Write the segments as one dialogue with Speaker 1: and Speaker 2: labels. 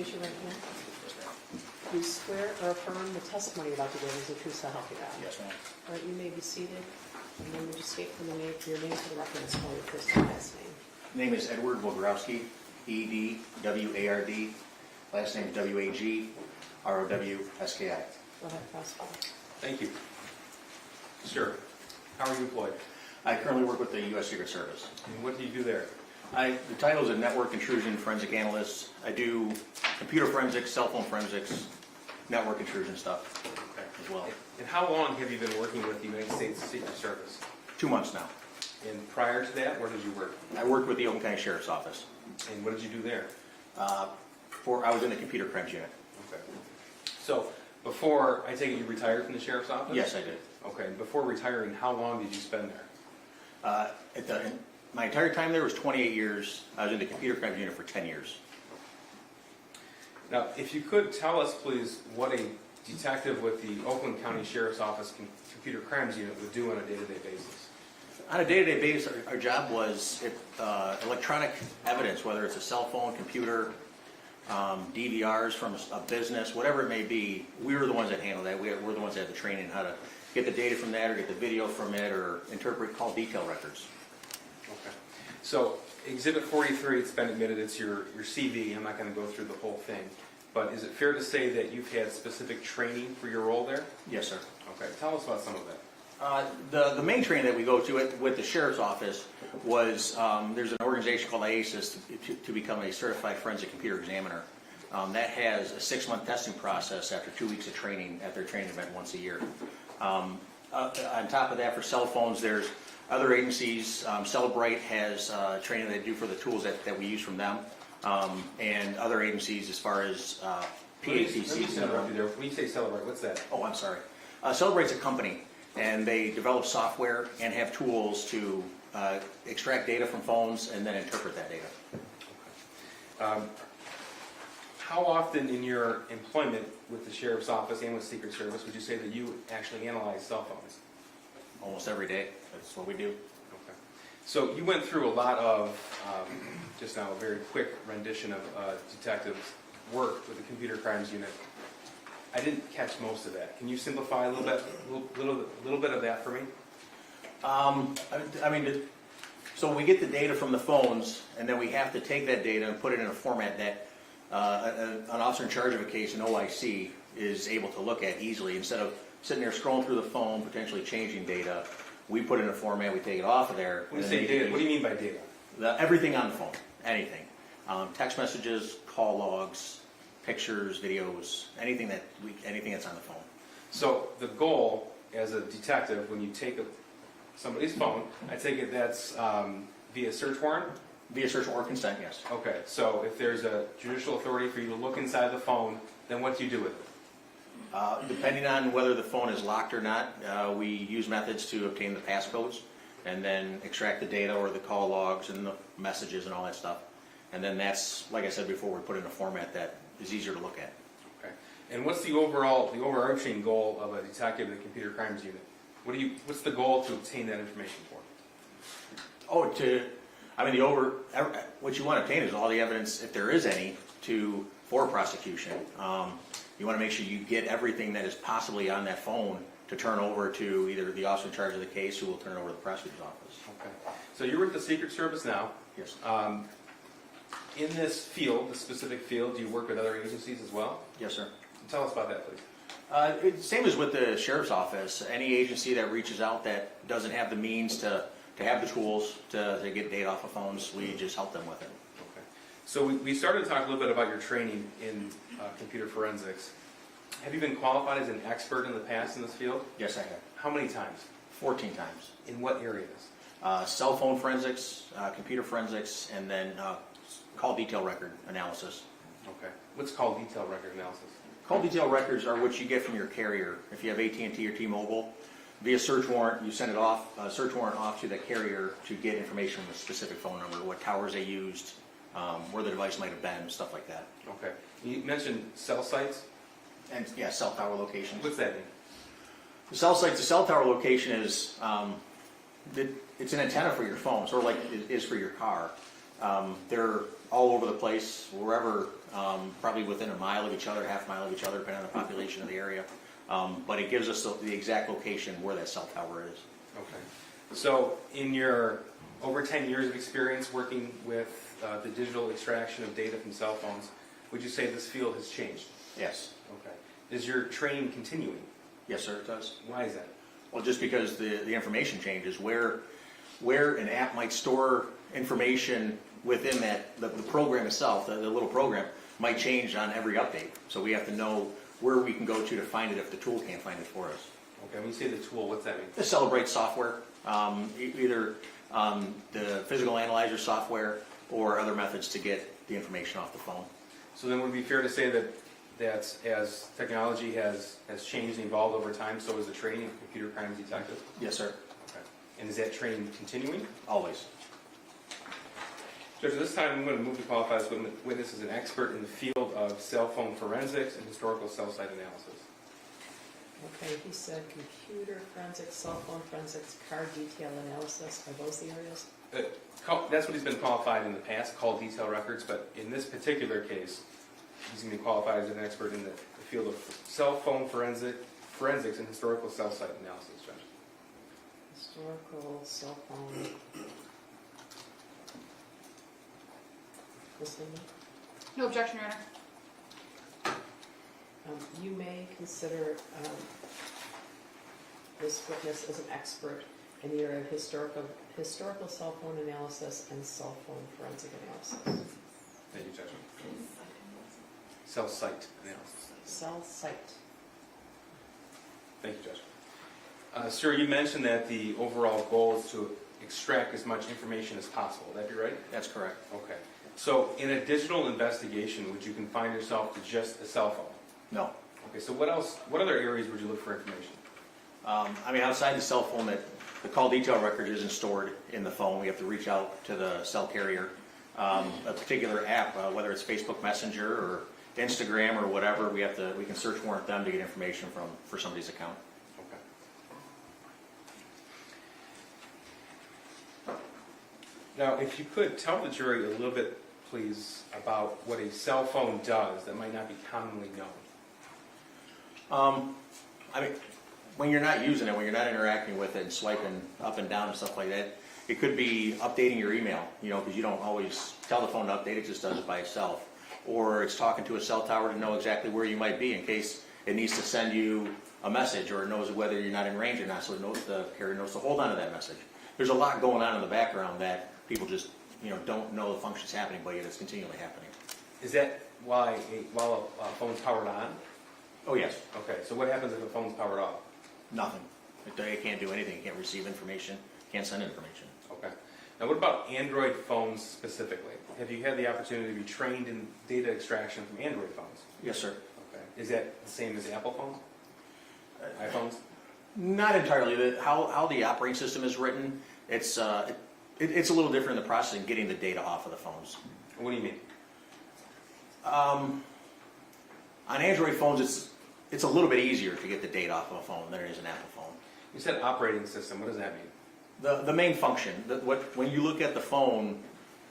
Speaker 1: raise your right hand. Do you swear or affirm the testimony you're about to give is the truth, so help you God?
Speaker 2: Yes, ma'am.
Speaker 1: All right, you may be seated. And then would you state for your name for the record and spell your first and last name?
Speaker 2: Name is Edward Wagrowski, E-D-W-A-R-D. Last name is W-A-G-R-O-W-S-K-I.
Speaker 1: Go ahead, Prosper.
Speaker 3: Thank you. Sure. How are you employed?
Speaker 2: I currently work with the U.S. Secret Service.
Speaker 3: And what do you do there?
Speaker 2: The title is a network intrusion forensic analyst. I do computer forensics, cell phone forensics, network intrusion stuff as well.
Speaker 3: And how long have you been working with the United States Secret Service?
Speaker 2: 2 months now.
Speaker 3: And prior to that, where did you work?
Speaker 2: I worked with the Oakland County Sheriff's Office.
Speaker 3: And what did you do there?
Speaker 2: I was in the computer crimes unit.
Speaker 3: Okay. So before, I take it you retired from the Sheriff's Office?
Speaker 2: Yes, I did.
Speaker 3: Okay. Before retiring, how long did you spend there?
Speaker 2: My entire time there was 28 years. I was in the computer crimes unit for 10 years.
Speaker 3: Now, if you could tell us, please, what a detective with the Oakland County Sheriff's Office Computer Crimes Unit would do on a day-to-day basis.
Speaker 2: On a day-to-day basis, our job was electronic evidence, whether it's a cell phone, computer, DVRs from a business, whatever it may be. We were the ones that handled that. We're the ones that had the training how to get the data from that, or get the video from it, or interpret call detail records.
Speaker 3: Okay. So Exhibit 43, it's been admitted, it's your CV. I'm not going to go through the whole thing. But is it fair to say that you've had specific training for your role there?
Speaker 2: Yes, sir.
Speaker 3: Okay. Tell us about some of that.
Speaker 2: The main training that we go to with the Sheriff's Office was, there's an organization called IASIS to become a certified forensic computer examiner. That has a 6-month testing process after 2 weeks of training at their training event once a year. On top of that, for cell phones, there's other agencies. Celebrate has training they do for the tools that we use from them, and other agencies as far as PACCs.
Speaker 3: When you say Celebrate, what's that?
Speaker 2: Oh, I'm sorry. Celebrate's a company, and they develop software and have tools to extract data from phones and then interpret that data.
Speaker 3: How often in your employment with the Sheriff's Office and with Secret Service would you say that you actually analyze cell phones?
Speaker 2: Almost every day. That's what we do.
Speaker 3: Okay. So you went through a lot of, just now, a very quick rendition of detectives' work with the Computer Crimes Unit. I didn't catch most of that. Can you simplify a little bit of that for me?
Speaker 2: So we get the data from the phones, and then we have to take that data and put it in a format that an officer in charge of a case, an OIC, is able to look at easily. Instead of sitting there scrolling through the phone, potentially changing data, we put it in a format, we take it off of there.
Speaker 3: When you say data, what do you mean by data?
Speaker 2: Everything on the phone, anything. Text messages, call logs, pictures, videos, anything that's on the phone.
Speaker 3: So the goal as a detective, when you take somebody's phone, I take it that's via search warrant?
Speaker 2: Via search or consent, yes.
Speaker 3: Okay, so if there's a judicial authority for you to look inside the phone, then what do you do with it?
Speaker 2: Depending on whether the phone is locked or not, we use methods to obtain the passcodes and then extract the data or the call logs and the messages and all that stuff. And then that's, like I said before, we put it in a format that is easier to look at.
Speaker 3: Okay. And what's the overarching goal of a detective in the Computer Crimes Unit? What's the goal to obtain that information for?
Speaker 2: What you want to obtain is all the evidence, if there is any, for prosecution. You want to make sure you get everything that is possibly on that phone to turn over to either the officer in charge of the case, who will turn it over to the prosecutor's office.
Speaker 3: Okay. So you're with the Secret Service now.
Speaker 2: Yes.
Speaker 3: In this field, this specific field, do you work with other agencies as well?
Speaker 2: Yes, sir.
Speaker 3: Tell us about that, please.
Speaker 2: Same as with the Sheriff's Office. Any agency that reaches out that doesn't have the means to have the tools to get data off of phones, we just help them with it.
Speaker 3: Okay. So we started to talk a little bit about your training in computer forensics. Have you been qualified as an expert in the past in this field?
Speaker 2: Yes, I have.
Speaker 3: How many times?
Speaker 2: 14 times.
Speaker 3: In what areas?
Speaker 2: Cell phone forensics, computer forensics, and then call detail record analysis.
Speaker 3: Okay. What's call detail record analysis?
Speaker 2: Call detail records are what you get from your carrier. If you have AT&T or T-Mobile, via search warrant, you send it off, search warrant off to the carrier to get information from a specific phone number, what towers they used, where the device might have been, stuff like that.
Speaker 3: Okay. You mentioned cell sites.
Speaker 2: And yeah, cell tower locations.
Speaker 3: What's that mean?
Speaker 2: The cell site, the cell tower location is, it's an antenna for your phone, sort of like it is for your car. They're all over the place, wherever, probably within a mile of each other, half mile of each other, depending on the population of the area. But it gives us the exact location where that cell tower is.
Speaker 3: Okay. So in your over 10 years of experience working with the digital extraction of data from cell phones, would you say this field has changed?
Speaker 2: Yes.
Speaker 3: Okay. Is your training continuing?
Speaker 2: Yes, sir, it does.
Speaker 3: Why is that?
Speaker 2: Well, just because the information changes, where an app might store information within the program itself, the little program, might change on every update. So we have to know where we can go to find it if the tool can't find it for us.
Speaker 3: Okay, when you say the tool, what's that mean?
Speaker 2: The Celebrate software, either the physical analyzer software or other methods to get the information off the phone.
Speaker 3: So then would it be fair to say that as technology has changed and evolved over time, so is the training of computer crimes detectives?
Speaker 2: Yes, sir.
Speaker 3: Okay. And is that training continuing?
Speaker 2: Always.
Speaker 3: Judge, at this time I'm going to move to qualify this witness as an expert in the field of cell phone forensics and historical cell site analysis.
Speaker 1: Okay, he said computer forensics, cell phone forensics, car detail analysis. Are those the areas?
Speaker 3: That's what he's been qualified in the past, call detail records, but in this particular case, he's going to be qualified as an expert in the field of cell phone forensics and historical cell site analysis, Judge.
Speaker 1: Historical cell phone. Listening?
Speaker 4: No objection, Your Honor.
Speaker 1: You may consider this witness as an expert in the area of historical cell phone analysis and cell phone forensic analysis.
Speaker 3: Thank you, Judge. Cell site analysis.
Speaker 1: Cell site.
Speaker 3: Thank you, Judge. Sir, you mentioned that the overall goal is to extract as much information as possible. Would that be right?
Speaker 2: That's correct.
Speaker 3: Okay. So in a digital investigation, would you confine yourself to just a cell phone?
Speaker 2: No.
Speaker 3: Okay, so what else? What other areas would you look for information?
Speaker 2: I mean, outside the cell phone, the call detail record isn't stored in the phone. We have to reach out to the cell carrier. A particular app, whether it's Facebook Messenger or Instagram or whatever, we can search warrant them to get information for somebody's account.
Speaker 3: Okay. Now, if you could tell the jury a little bit, please, about what a cell phone does that might not be commonly known.
Speaker 2: I mean, when you're not using it, when you're not interacting with it and swiping up and down and stuff like that, it could be updating your email, because you don't always tell the phone to update, it just does it by itself. Or it's talking to a cell tower to know exactly where you might be in case it needs to send you a message, or it knows whether you're not in range or not, so the carrier knows to hold on to that message. There's a lot going on in the background that people just don't know the function's happening, but yet it's continually happening.
Speaker 3: Is that while a phone's powered on?
Speaker 2: Oh, yes.
Speaker 3: Okay, so what happens if a phone's powered off?
Speaker 2: Nothing. It can't do anything. It can't receive information. Can't send information.
Speaker 3: Okay. Now what about Android phones specifically? Have you had the opportunity to be trained in data extraction from Android phones?
Speaker 2: Yes, sir.
Speaker 3: Okay. Is that the same as Apple phones? iPhones?
Speaker 2: Not entirely. How the operating system is written, it's a little different in the process of getting the data off of the phones.
Speaker 3: What do you mean?
Speaker 2: On Android phones, it's a little bit easier to get the data off of a phone than it is an Apple phone.
Speaker 3: You said operating system. What does that mean?
Speaker 2: The main function, when you look at the phone,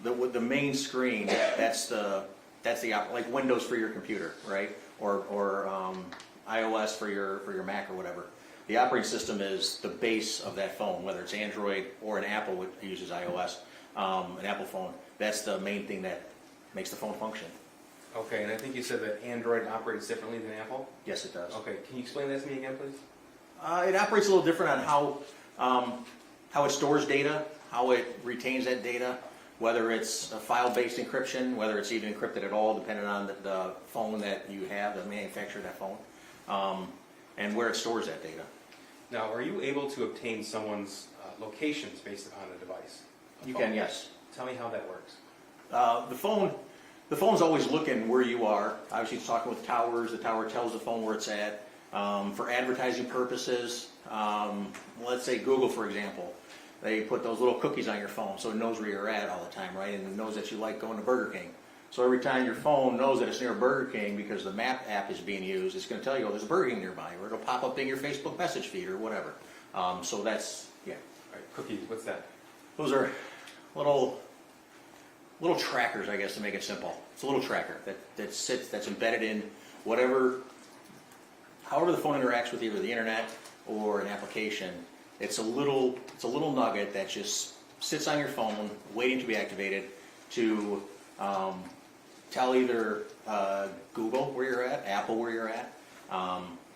Speaker 2: the main screen, that's like Windows for your computer, right? Or iOS for your Mac or whatever. The operating system is the base of that phone, whether it's Android or an Apple which uses iOS, an Apple phone. That's the main thing that makes the phone function.
Speaker 3: Okay, and I think you said that Android operates differently than Apple?
Speaker 2: Yes, it does.
Speaker 3: Okay, can you explain that to me again, please?
Speaker 2: It operates a little different on how it stores data, how it retains that data, whether it's a file-based encryption, whether it's even encrypted at all, depending on the phone that you have, the manufacturer of that phone, and where it stores that data.
Speaker 3: Now, are you able to obtain someone's locations based upon a device?
Speaker 2: You can, yes.
Speaker 3: Tell me how that works.
Speaker 2: The phone's always looking where you are. Obviously, it's talking with towers. The tower tells the phone where it's at. For advertising purposes, let's say Google, for example, they put those little cookies on your phone so it knows where you're at all the time, right? And it knows that you like going to Burger King. So every time your phone knows that it's near Burger King because the map app is being used, it's going to tell you, oh, there's a Burger King nearby, or it'll pop up in your Facebook message feed or whatever. So that's, yeah.
Speaker 3: All right, cookies, what's that?
Speaker 2: Those are little little trackers, I guess, to make it simple. It's a little tracker that's embedded in whatever, however the phone interacts with either the internet or an application. It's a little nugget that just sits on your phone, waiting to be activated to tell either Google where you're at, Apple where you're at,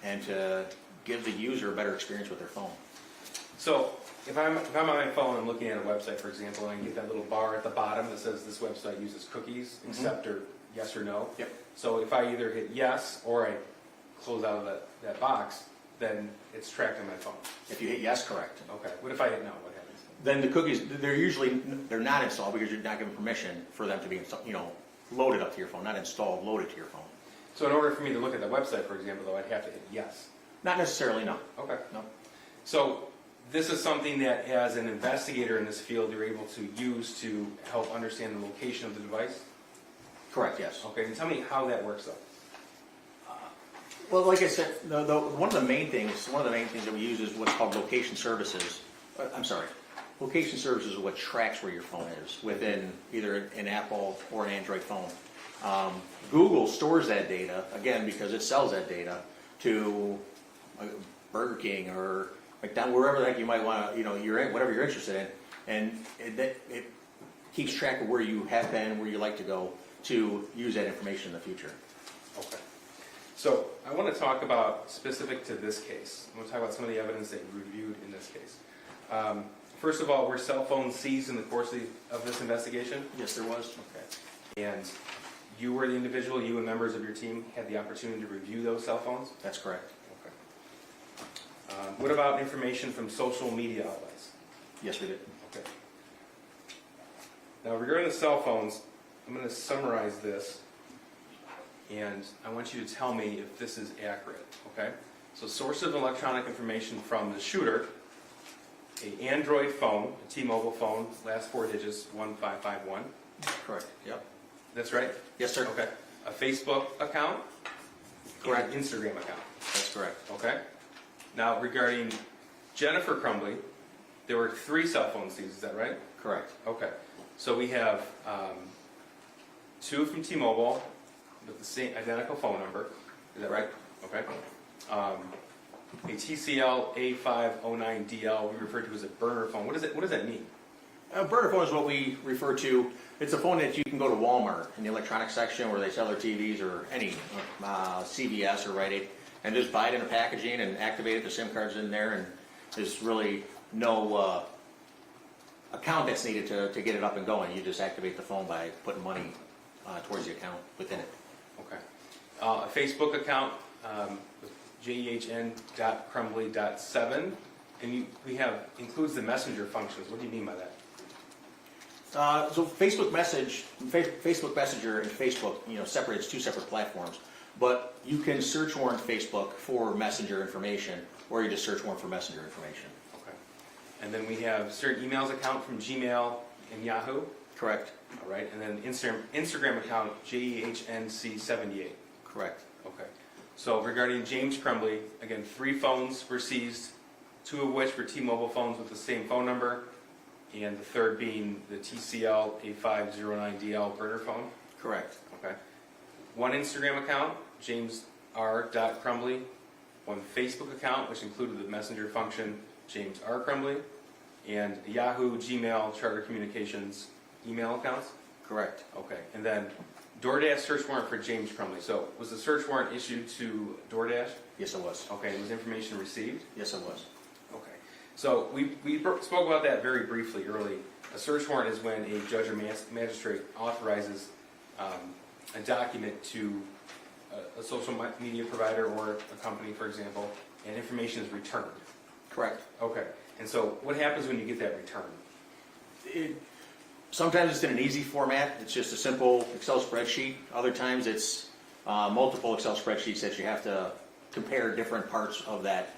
Speaker 2: and to give the user a better experience with their phone.
Speaker 3: So if I'm on my phone and looking at a website, for example, and I get that little bar at the bottom that says this website uses cookies, accept or yes or no.
Speaker 2: Yep.
Speaker 3: So if I either hit yes or I close out of that box, then it's tracked on my phone.
Speaker 2: If you hit yes, correct.
Speaker 3: Okay. What if I hit no? What happens?
Speaker 2: Then the cookies, they're not installed because you're not given permission for them to be loaded up to your phone, not installed, loaded to your phone.
Speaker 3: So in order for me to look at the website, for example, though, I'd have to hit yes.
Speaker 2: Not necessarily, no.
Speaker 3: Okay.
Speaker 2: No.
Speaker 3: So this is something that, as an investigator in this field, you're able to use to help understand the location of the device?
Speaker 2: Correct, yes.
Speaker 3: Okay, and tell me how that works, though.
Speaker 2: Well, like I said, one of the main things that we use is what's called location services. Location services is what tracks where your phone is within either an Apple or an Android phone. Google stores that data, again, because it sells that data to Burger King or McDonald's, wherever the heck you might want to, you're in, whatever you're interested in, and it keeps track of where you have been, where you like to go, to use that information in the future.
Speaker 3: Okay. So I want to talk about, specific to this case, I want to talk about some of the evidence that you reviewed in this case. First of all, were cell phones seized in the course of this investigation?
Speaker 2: Yes, there was.
Speaker 3: Okay. And you were the individual, you and members of your team had the opportunity to review those cell phones?
Speaker 2: That's correct.
Speaker 3: Okay. What about information from social media outlets?
Speaker 2: Yes, we did.
Speaker 3: Okay. Now, regarding the cell phones, I'm going to summarize this, and I want you to tell me if this is accurate, okay? So, source of electronic information from the shooter, an Android phone, a T-Mobile phone, last four digits, 1551.
Speaker 2: Correct. Yep.
Speaker 3: That's right?
Speaker 2: Yes, sir.
Speaker 3: Okay. A Facebook account?
Speaker 2: Correct.
Speaker 3: And an Instagram account?
Speaker 2: That's correct.
Speaker 3: Okay. Now, regarding Jennifer Crumbley, there were 3 cell phone seized, is that right?
Speaker 2: Correct.
Speaker 3: Okay. So we have 2 from T-Mobile with the same identical phone number. Is that right? Okay. A TCL A509DL we refer to as a burner phone. What does that mean?
Speaker 2: A burner phone is what we refer to. It's a phone that you can go to Walmart in the electronics section where they sell their TVs or any CVS or Rite Aid and just buy it in a packaging and activate it. The SIM card's in there, and there's really no account that's needed to get it up and going. You just activate the phone by putting money towards the account within it.
Speaker 3: Okay. A Facebook account with jehn.crumbley.7, and includes the messenger functions. What do you mean by that?
Speaker 2: So Facebook Messenger and Facebook, separates 2 separate platforms. But you can search warrant Facebook for messenger information, or you just search warrant for messenger information.
Speaker 3: Okay. And then we have certain emails account from Gmail and Yahoo.
Speaker 2: Correct.
Speaker 3: All right. And then Instagram account JEHNC78.
Speaker 2: Correct.
Speaker 3: Okay. So regarding James Crumbley, again, 3 phones were seized, 2 of which were T-Mobile phones with the same phone number, and the third being the TCL A509DL burner phone.
Speaker 2: Correct.
Speaker 3: Okay. 1 Instagram account, James R.Crumbley. 1 Facebook account, which included the messenger function, James R. Crumbley. And Yahoo, Gmail, Charter Communications email accounts.
Speaker 2: Correct.
Speaker 3: Okay. And then DoorDash search warrant for James Crumbley. So was the search warrant issued to DoorDash?
Speaker 2: Yes, it was.
Speaker 3: Okay. And was information received?
Speaker 2: Yes, it was.
Speaker 3: Okay. So we spoke about that very briefly early. A search warrant is when a judge or magistrate authorizes a document to a social media provider or a company, for example, and information is returned.
Speaker 2: Correct.
Speaker 3: Okay. And so what happens when you get that return?
Speaker 2: Sometimes it's in an easy format. It's just a simple Excel spreadsheet. Other times it's multiple Excel spreadsheets that you have to compare different parts of that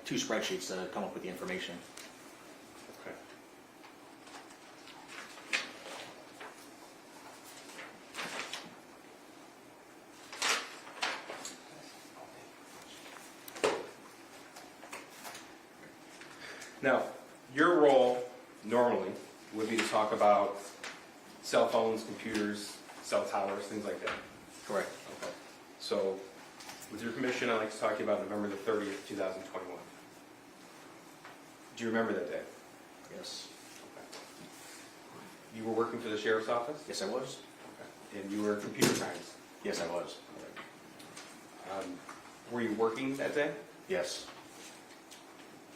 Speaker 2: 2 spreadsheets to come up with the information.
Speaker 3: Okay. Now, your role normally would be to talk about cell phones, computers, cell towers, things like that.
Speaker 2: Correct.
Speaker 3: Okay. So, with your permission, I'd like to talk to you about November the 30th, 2021. Do you remember that day?
Speaker 2: Yes.
Speaker 3: Okay. You were working for the sheriff's office?
Speaker 2: Yes, I was.
Speaker 3: Okay. And you were computer crimes?
Speaker 2: Yes, I was.
Speaker 3: Were you working that day?
Speaker 2: Yes.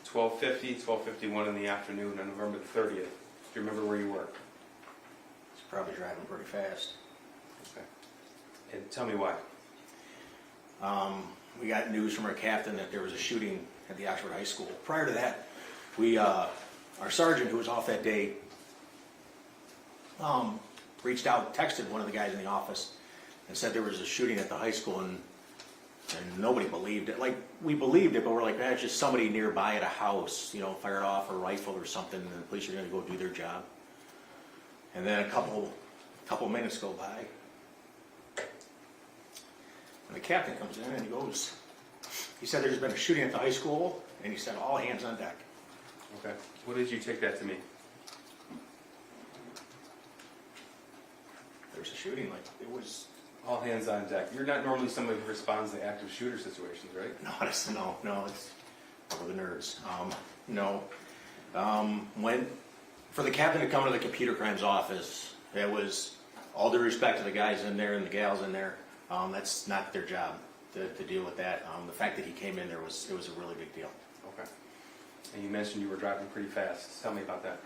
Speaker 3: 12:50, 12:51 in the afternoon on November the 30th. Do you remember where you were?
Speaker 2: It's probably driving pretty fast.
Speaker 3: Okay. And tell me why.
Speaker 2: We got news from our captain that there was a shooting at the Oxford High School. Prior to that, we, our sergeant who was off that day, reached out, texted one of the guys in the office and said there was a shooting at the high school, and nobody believed it. Like, we believed it, but we're like, it's just somebody nearby at a house, you know, fired off a rifle or something, and the police are gonna go do their job. And then a couple minutes go by, and the captain comes in and he said there's been a shooting at the high school, and he said all hands on deck.
Speaker 3: Okay. What did you take that to mean?
Speaker 2: There's a shooting, like, it was,
Speaker 3: All hands on deck. You're not normally somebody who responds to active shooter situations, right?
Speaker 2: no, it's for the nerds. No. For the captain to come to the computer crimes office, it was all due respect to the guys in there and the gals in there. That's not their job to deal with that. The fact that he came in there it was a really big deal.
Speaker 3: Okay. And you mentioned you were driving pretty fast. Tell me about that.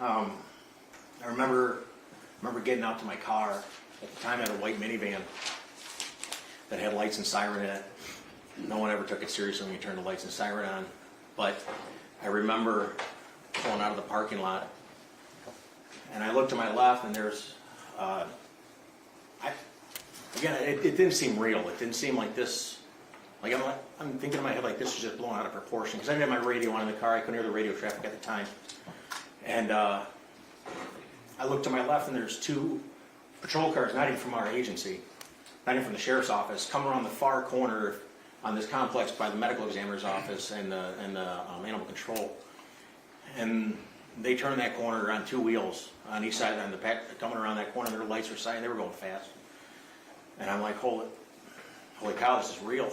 Speaker 2: I remember getting out to my car. At the time I had a white minivan that had lights and siren in it. No one ever took it seriously when you turned the lights and siren on. But I remember pulling out of the parking lot, and I looked to my left, and there's, it didn't seem real. It didn't seem like this. Like, I'm thinking in my head like this is just blown out of proportion, because I didn't have my radio on in the car. I couldn't hear the radio traffic at the time. And I looked to my left, and there's two patrol cars, not even from our agency, not even from the sheriff's office, come around the far corner on this complex by the medical examiner's office and the animal control. And they turned that corner on two wheels on each side, on the back, coming around that corner, their lights were shining, they were going fast. And I'm like, holy cow, this is real.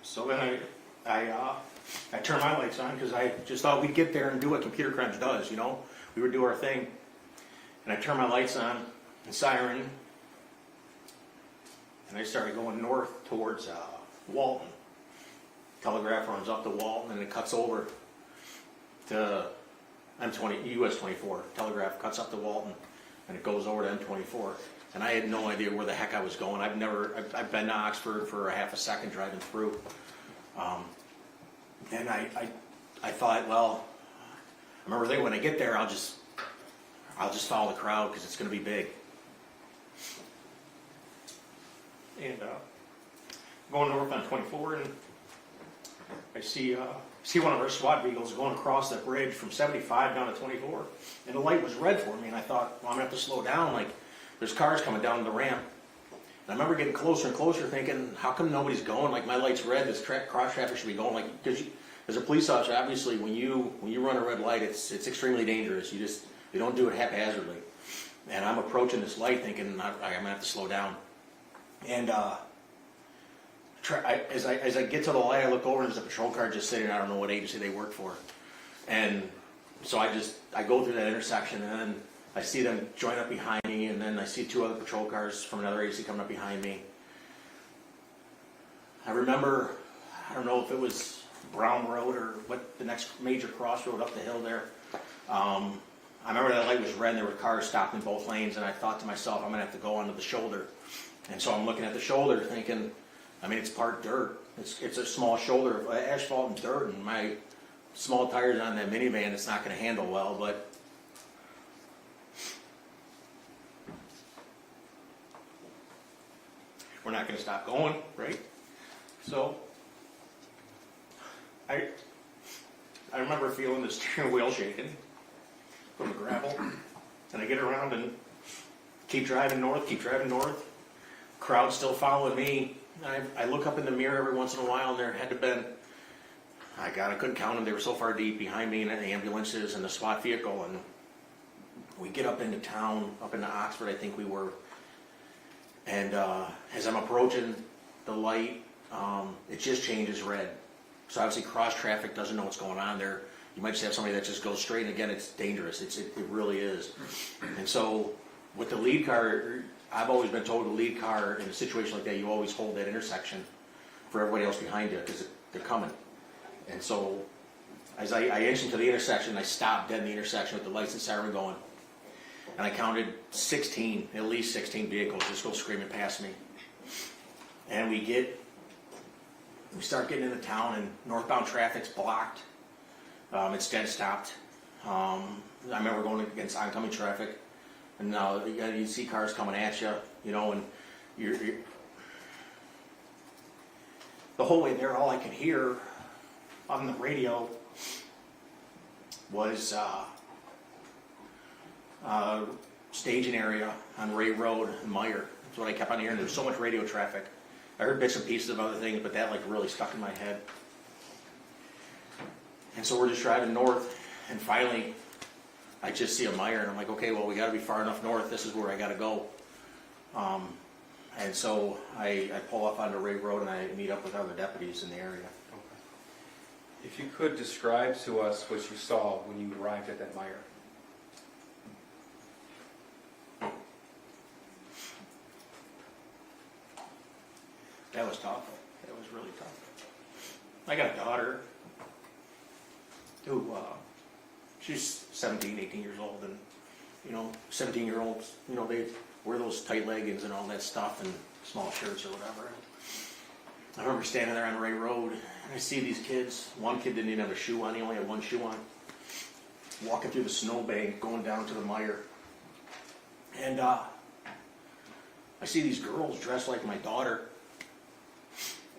Speaker 2: So then I turned my lights on because I just thought we'd get there and do what computer crimes does, you know? We would do our thing. And I turned my lights on and siren, and I started going north towards Walton. Telegraph runs up to Walton and it cuts over to M20, US 24. Telegraph cuts up to Walton and it goes over to M24. And I had no idea where the heck I was going. I've been to Oxford for a half a second driving through. And I thought, well, I remember thinking when I get there, I'll just follow the crowd because it's going to be big. And going north on 24, and I see one of our SWAT vehicles going across that bridge from 75 down to 24, and the light was red for me, and I thought, well, I'm going to have to slow down, like, there's cars coming down the ramp. And I remember getting closer and closer thinking, how come nobody's going? Like, my light's red, this cross traffic should be going. Like, because as a police officer, obviously, when you run a red light, it's extremely dangerous. You don't do it haphazardly. And I'm approaching this light thinking, I'm going to have to slow down. And as I get to the light, I look over and there's a patrol car just sitting. I don't know what agency they work for. And so I go through that intersection, and then I see them join up behind me, and then I see two other patrol cars from another agency coming up behind me. I remember, I don't know if it was Brown Road or what, the next major crossroad up the hill there. I remember that light was red and there were cars stopped in both lanes, and I thought to myself, I'm going to have to go onto the shoulder. And so I'm looking at the shoulder thinking, I mean, it's part dirt. It's a small shoulder of asphalt and dirt, and my small tires on that minivan, it's not going to handle well, but we're not going to stop going, right? So I remember feeling the steering wheel shaking from the gravel, and I get around and keep driving north. Crowd still following me. I look up in the mirror every once in a while, and there had to have been, I couldn't count them. They were so far deep behind me and the ambulances and the SWAT vehicle. And we get up into town, up into Oxford, I think we were. And as I'm approaching the light, it just changes red. So obviously cross traffic doesn't know what's going on there. You might just have somebody that just goes straight, and again, it's dangerous. It really is. And so with the lead car, I've always been told the lead car in a situation like that, you always hold that intersection for everybody else behind you because they're coming. And so as I inch into the intersection, I stop dead in the intersection with the lights and siren going. And I counted 16, at least 16 vehicles just go screaming past me. And we start getting into town, and northbound traffic's blocked. It's dead stopped. I remember going against oncoming traffic, and now you see cars coming at you, you know, and you're the whole way there, all I could hear on the radio was staging area on Ray Road in Meijer. That's what I kept on hearing. There was so much radio traffic. I heard bits and pieces of other things, but that like really stuck in my head. And so we're just driving north, and finally I just see a Meijer, and I'm like, okay, well, we got to be far enough north. This is where I got to go. And so I pull off onto Ray Road, and I meet up with other deputies in the area.
Speaker 3: Okay. If you could describe to us what you saw when you arrived at that Meijer.
Speaker 2: That was tough. That was really tough. I got a daughter who, she's 17, 18 years old, and, you know, 17-year-olds, you know, they wear those tight leggings and all that stuff and small shirts or whatever. I remember standing there on Ray Road, and I see these kids. One kid didn't even have a shoe on. He only had one shoe on. Walking through the snowbank, going down to the Meijer. And I see these girls dressed like my daughter.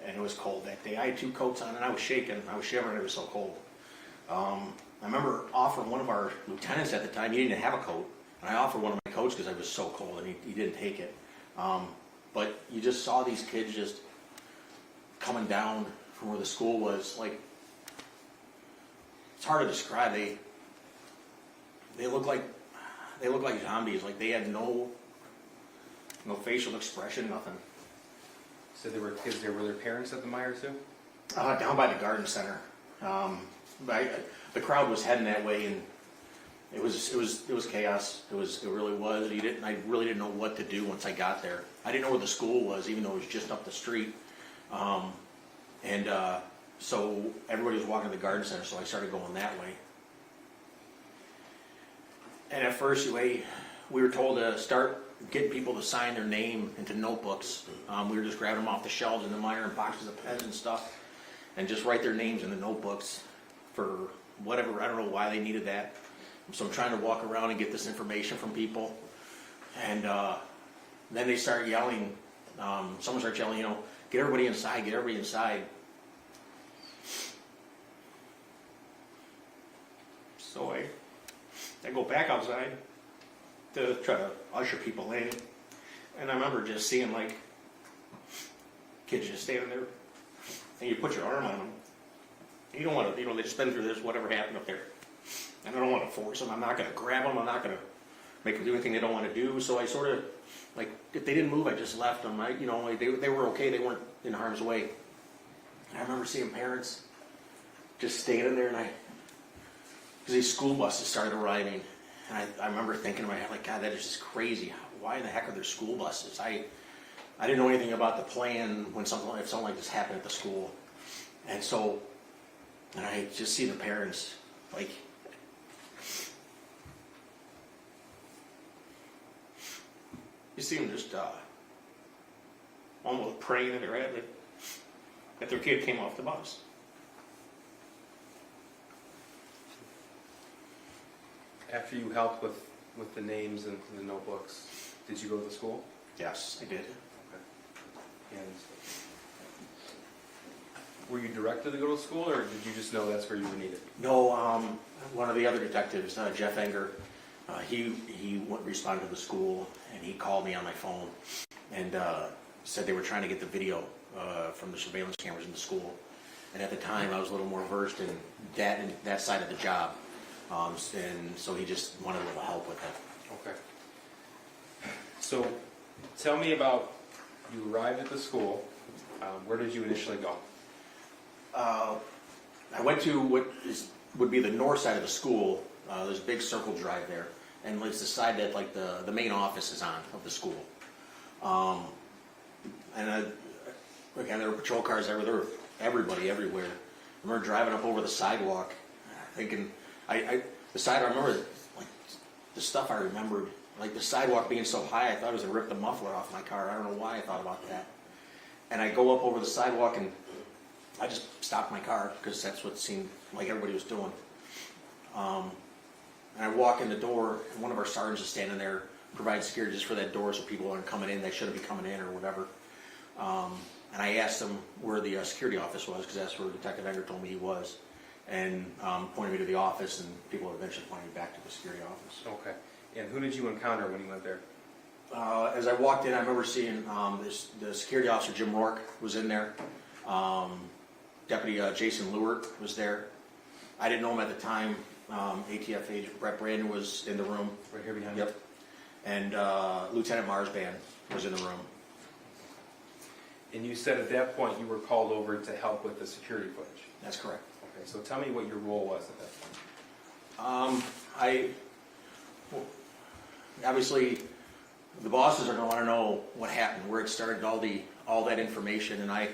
Speaker 2: And it was cold that day. I had 2 coats on, and I was shaking. I was shivering. It was so cold. I remember offering one of our lieutenants at the time, he didn't have a coat. And I offered one of my coats because I was so cold, and he didn't take it. But you just saw these kids just coming down from where the school was. Like, it's hard to describe. They look like zombies. Like, they had no facial expression, nothing.
Speaker 3: So there were kids there. Were their parents at the Meijer too?
Speaker 2: Down by the garden center. The crowd was heading that way, and it was chaos. It really was. I really didn't know what to do once I got there. I didn't know where the school was, even though it was just up the street. So everybody was walking to the garden center, so I started going that way. And at first, we were told to start getting people to sign their name into notebooks. We were just grabbing them off the shelves in the Meijer and boxes of pens and stuff, and just write their names in the notebooks for whatever. I don't know why they needed that. So I'm trying to walk around and get this information from people. And then they start yelling. Someone starts yelling, you know, get everybody inside, get everybody inside. So I go back outside to try to usher people in. And I remember just seeing, like, kids just standing there, and you put your arm on them. You don't want to, you know, they just been through this, whatever happened up there. And I don't want to force them. I'm not going to grab them. I'm not going to make them do anything they don't want to do. So I sort of, like, if they didn't move, I just left them. You know, they were okay. They weren't in harm's way. And I remember seeing parents just standing there, and because these school buses started arriving. And I remember thinking in my head, like, God, that is just crazy. Why in the heck are there school buses? I didn't know anything about the plan if something like this happened at the school. And so, and I just see the parents, like, you see them just almost praying in their head that their kid came off the bus.
Speaker 3: After you helped with the names and the notebooks, did you go to the school?
Speaker 2: Yes, I did.
Speaker 3: Okay. And were you directed to go to school, or did you just know that's where you were needed?
Speaker 2: No, one of the other detectives, Jeff Enger, he responded to the school, and he called me on my phone and said they were trying to get the video from the surveillance cameras in the school. And at the time, I was a little more versed in that side of the job. And so he just wanted a little help with it.
Speaker 3: Okay. So, tell me about, you arrived at the school, where did you initially go?
Speaker 2: I went to what would be the north side of the school. There's a big circle drive there, and it's the side that like the main office is on of the school. Again, there were patrol cars everywhere. There were everybody everywhere. I remember driving up over the sidewalk, thinking, I remember like the stuff I remembered, like the sidewalk being so high, I thought it was going to rip the muffler off my car. I don't know why I thought about that. And I go up over the sidewalk and I just stopped my car because that's what seemed like everybody was doing. And I walk in the door, and one of our sergeants is standing there, providing security just for that door so people aren't coming in, they shouldn't be coming in or whatever. And I asked him where the security office was, because that's where Detective Enger told me he was, and pointed me to the office, and people eventually pointed me back to the security office.
Speaker 3: Okay. And who did you encounter when you went there?
Speaker 2: As I walked in, I remember seeing the security officer, Jim Rourke, was in there. Deputy Jason Lewert was there. I didn't know him at the time. ATF agent Brett Brandon was in the room.
Speaker 3: Right here behind you?
Speaker 2: Yep. And Lieutenant Marsban was in the room.
Speaker 3: And you said at that point you were called over to help with the security footage.
Speaker 2: That's correct.
Speaker 3: Okay, so tell me what your role was at that point.
Speaker 2: Obviously, the bosses are going to want to know what happened, where it started, all that information, and I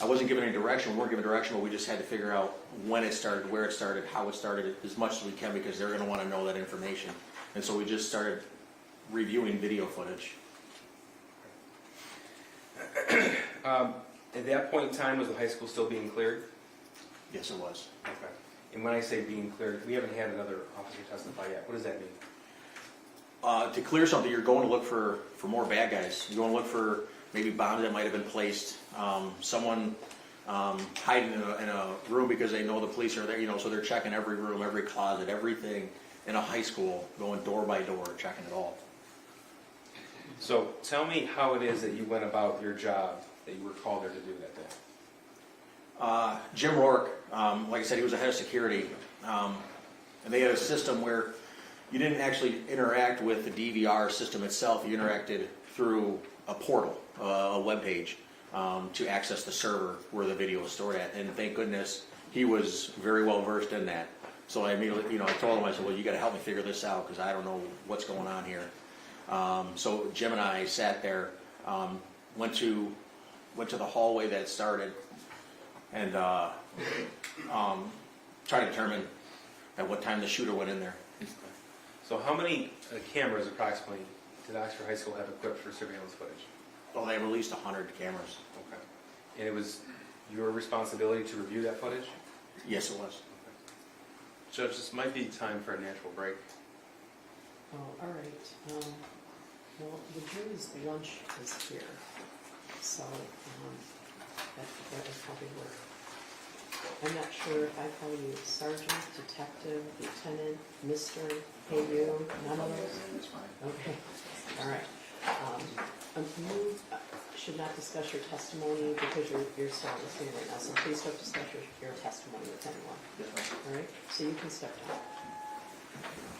Speaker 2: wasn't given any direction. We weren't given direction, but we just had to figure out when it started, where it started, how it started, as much as we can, because they're going to want to know that information. And so we just started reviewing video footage.
Speaker 3: At that point in time, was the high school still being cleared?
Speaker 2: Yes, it was.
Speaker 3: Okay. And when I say being cleared, we haven't had another officer testify yet. What does that mean?
Speaker 2: To clear something, you're going to look for more bad guys. You're going to look for maybe bombs that might have been placed, someone hiding in a room because they know the police are there, so they're checking every room, every closet, everything in a high school, going door by door, checking it all.
Speaker 3: So tell me how it is that you went about your job that you were called there to do that day.
Speaker 2: Jim Rourke, like I said, he was the head of security, and they had a system where you didn't actually interact with the DVR system itself. You interacted through a portal, a web page, to access the server where the video was stored at. And thank goodness he was very well versed in that. So I immediately, I told him, I said, well, you got to help me figure this out because I don't know what's going on here. So Jim and I sat there, went to the hallway that it started, and tried to determine at what time the shooter went in there.
Speaker 3: So how many cameras approximately did Oxford High School have equipped for surveillance footage?
Speaker 2: Well, they released 100 cameras.
Speaker 3: Okay. And it was your responsibility to review that footage?
Speaker 2: Yes, it was.
Speaker 3: Judge, this might be time for a natural break.
Speaker 1: Oh, all right. Well, the jury's lunch is here, so that would probably work. I'm not sure if I call you sergeant, detective, lieutenant, mister, hey you, none of those?
Speaker 2: That's fine.
Speaker 1: Okay, all right. You should not discuss your testimony because you're still listening right now, so please don't discuss your testimony with anyone.
Speaker 2: Yes, ma'am.
Speaker 1: All right, so you can step down.